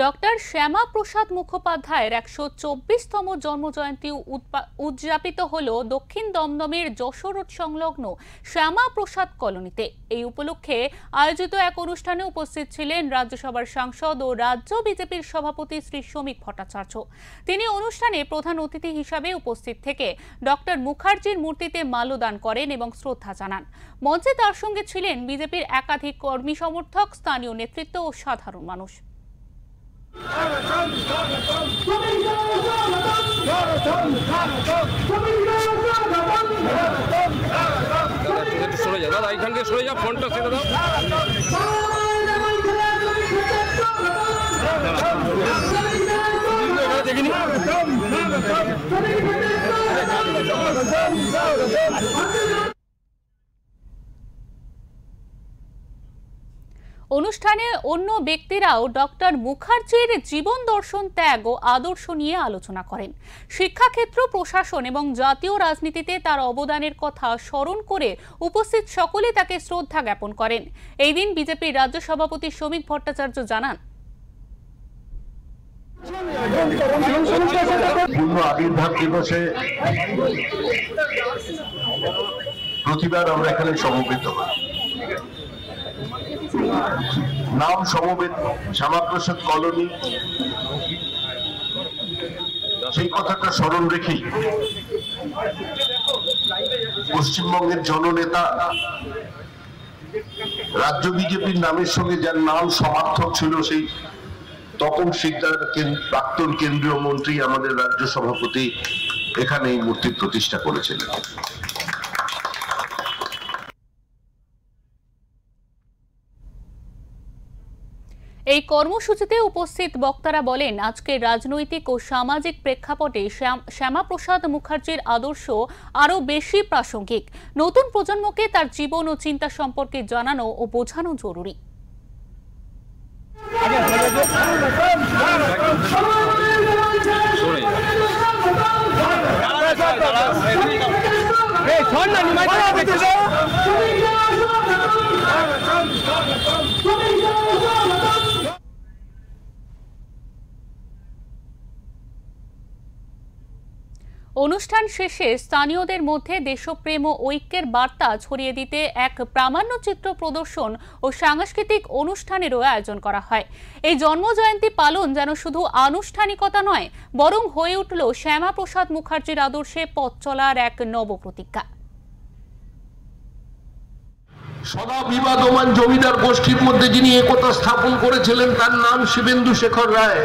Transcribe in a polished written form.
Doctor শ্যামা প্রসাদ মুখোপাধ্যায়ের ১২৪তম জন্মজয়ন্তী উদযাপিত হল দক্ষিণ দমদমের যশোর রোড সংলগ্ন শ্যামা প্রসাদ কলোনিতে। এই উপলক্ষে আয়োজিত এক অনুষ্ঠানে উপস্থিত ছিলেন রাজ্যসভার সাংসদ ও রাজ্য বিজেপির সভাপতি শ্রী শ্রমিক ভট্টাচার্য। তিনি অনুষ্ঠানে প্রধান অতিথি হিসাবে উপস্থিত থেকে ডক্টর মুখার্জির মূর্তিতে মাল্যদান করেন এবং শ্রদ্ধা জানান। মঞ্চে তার সঙ্গে ছিলেন বিজেপির একাধিক কর্মী সমর্থক, স্থানীয় নেতৃত্ব ও সাধারণ মানুষ। সরে যা দাদা, এখান থেকে সরে যা, ফোনটা ছেড়ে দাও। দেখিনি অনুষ্ঠানে অন্য ব্যক্তিরাও ডক্টর মুখার্জির জীবন দর্শন, ত্যাগ ও আদর্শ নিয়ে আলোচনা করেন। শিক্ষাক্ষেত্র, প্রশাসন এবং জাতীয় রাজনীতিতে তার অবদানের কথা স্মরণ করে উপস্থিত সকলে তাকে শ্রদ্ধা জ্ঞাপন করেন। এই দিন বিজেপির রাজ্য সভাপতি শ্রমিক ভট্টাচার্য জানান, পূর্ণ আবির্ভাব দিবসে প্রতিবার আমরা এখানে সমবেত হই। নাম সমবেত শ্যামাপ্রসাদ কলোনি, সেই কথাটা স্মরণ রেখেই পশ্চিমবঙ্গের জননেতা, রাজ্য বিজেপির নামের সঙ্গে যার নাম সমার্থক ছিল, সেই তপন শিকদার, প্রাক্তন কেন্দ্রীয় মন্ত্রী, আমাদের রাজ্য সভাপতি, এখানে এই মূর্তির প্রতিষ্ঠা করেছিলেন। এই কর্মসূচিতে উপস্থিত বক্তারা বলেন, আজকের রাজনৈতিক ও সামাজিক প্রেক্ষাপটে শ্যামাপ্রসাদ মুখার্জির আদর্শ আরও বেশি প্রাসঙ্গিক। নতুন প্রজন্মকে তার জীবন ও চিন্তা সম্পর্কে জানানো ও বোঝানো জরুরি। অনুষ্ঠান শেষে স্থানীয়দের মধ্যে দেশপ্রেম ও ঐক্যের বার্তা ছড়িয়ে দিতে এক প্রামাণ্যচিত্র প্রদর্শন ও সাংস্কৃতিক অনুষ্ঠানেরও আয়োজন করা হয়। এই জন্মজয়ন্তী পালন যেন শুধু আনুষ্ঠানিকতা নয়, বরং হয়ে উঠল শ্যামাপ্রসাদ মুখার্জির আদর্শে পথ চলার এক নবপ্রতিজ্ঞা। সদা বিবাদমান জমিদার গোষ্ঠীর মধ্যে যিনি একতা স্থাপন করেছিলেন, তার নাম শিবেন্দু শেখর রায়।